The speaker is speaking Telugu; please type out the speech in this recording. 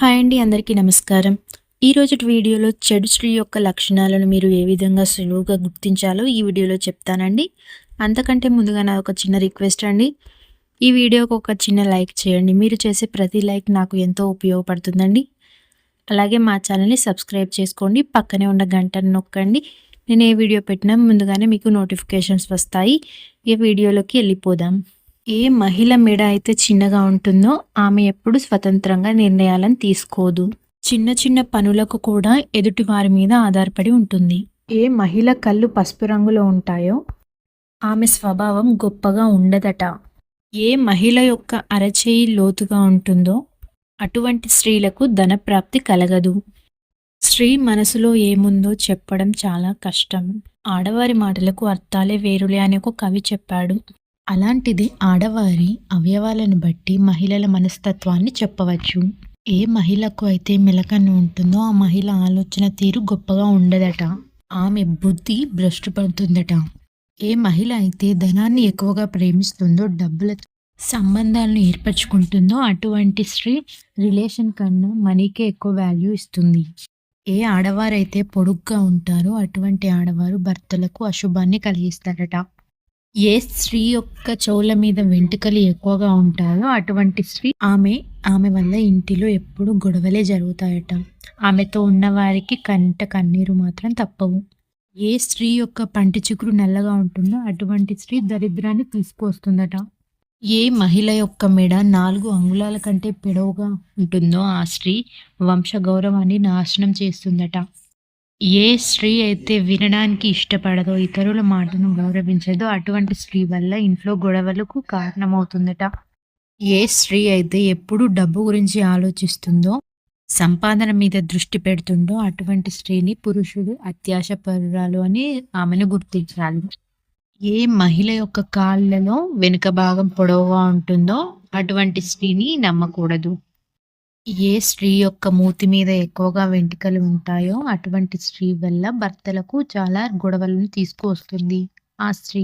హాయ్ అండి, అందరికీ నమస్కారం. ఈరోజుటి వీడియోలో చెడు స్త్రీ యొక్క లక్షణాలను మీరు ఏ విధంగా సులువుగా గుర్తించాలో ఈ వీడియోలో చెప్తానండి. అంతకంటే ముందుగా నా ఒక చిన్న రిక్వెస్ట్ అండి. ఈ వీడియోకి ఒక చిన్న లైక్ చేయండి. మీరు చేసే ప్రతి లైక్ నాకు ఎంతో ఉపయోగపడుతుందండి. అలాగే మా ఛానల్ని సబ్స్క్రైబ్ చేసుకోండి. పక్కనే ఉన్న గంటను నొక్కండి. నేను ఏ వీడియో పెట్టినా ముందుగానే మీకు నోటిఫికేషన్స్ వస్తాయి. ఈ వీడియోలోకి వెళ్ళిపోదాం. ఏ మహిళ మెడ అయితే చిన్నగా ఉంటుందో ఆమె ఎప్పుడు స్వతంత్రంగా నిర్ణయాలను తీసుకోదు. చిన్న చిన్న పనులకు కూడా ఎదుటి వారి మీద ఆధారపడి ఉంటుంది. ఏ మహిళ కళ్ళు పసుపు రంగులో ఉంటాయో ఆమె స్వభావం గొప్పగా ఉండదట. ఏ మహిళ యొక్క అరచేయి లోతుగా ఉంటుందో అటువంటి స్త్రీలకు ధనప్రాప్తి కలగదు. స్త్రీ మనసులో ఏముందో చెప్పడం చాలా కష్టం. ఆడవారి మాటలకు అర్థాలే వేరులే అని ఒక కవి చెప్పాడు. అలాంటిది ఆడవారి అవయవాలను బట్టి మహిళల మనస్తత్వాన్ని చెప్పవచ్చు. ఏ మహిళకు అయితే మెలకన్ను ఉంటుందో ఆ మహిళ ఆలోచన తీరు గొప్పగా ఉండదట. ఆమె బుద్ధి భ్రష్టు పడుతుందట. ఏ మహిళ అయితే ధనాన్ని ఎక్కువగా ప్రేమిస్తుందో, డబ్బులతో సంబంధాలను ఏర్పరచుకుంటుందో అటువంటి స్త్రీ రిలేషన్ కన్నా మనీకే ఎక్కువ వాల్యూ ఇస్తుంది. ఏ ఆడవారైతే పొడుగ్గా ఉంటారో అటువంటి ఆడవారు భర్తలకు అశుభాన్ని కలిగిస్తారట. ఏ స్త్రీ యొక్క చెవుల మీద వెంట్రుకలు ఎక్కువగా ఉంటాయో అటువంటి స్త్రీ ఆమె వల్ల ఇంటిలో ఎప్పుడు గొడవలే జరుగుతాయట. ఆమెతో ఉన్నవారికి కంట కన్నీరు మాత్రం తప్పవు. ఏ స్త్రీ యొక్క పంటి చిగురు నల్లగా ఉంటుందో అటువంటి స్త్రీ దరిద్రాన్ని తీసుకొస్తుందట. ఏ మహిళ యొక్క మెడ 4 అంగుళాల కంటే పొడవుగా ఉంటుందో ఆ స్త్రీ వంశగౌరవాన్ని నాశనం చేస్తుందట. ఏ స్త్రీ అయితే వినడానికి ఇష్టపడదో, ఇతరుల మాటను గౌరవించదో అటువంటి స్త్రీ వల్ల ఇంట్లో గొడవలకు కారణమవుతుందట. ఏ స్త్రీ అయితే ఎప్పుడూ డబ్బు గురించి ఆలోచిస్తుందో, సంపాదన మీద దృష్టి పెడుతుందో అటువంటి స్త్రీని పురుషుడు అత్యాశపరురాలు అని ఆమెను గుర్తించాలి. ఏ మహిళ యొక్క కాళ్ళలో వెనుక భాగం పొడవుగా ఉంటుందో అటువంటి స్త్రీని నమ్మకూడదు. ఏ స్త్రీ యొక్క మూతి మీద ఎక్కువగా వెంట్రుకలు ఉంటాయో అటువంటి స్త్రీ వల్ల భర్తలకు చాలా గొడవలను తీసుకువస్తుంది ఆ స్త్రీ.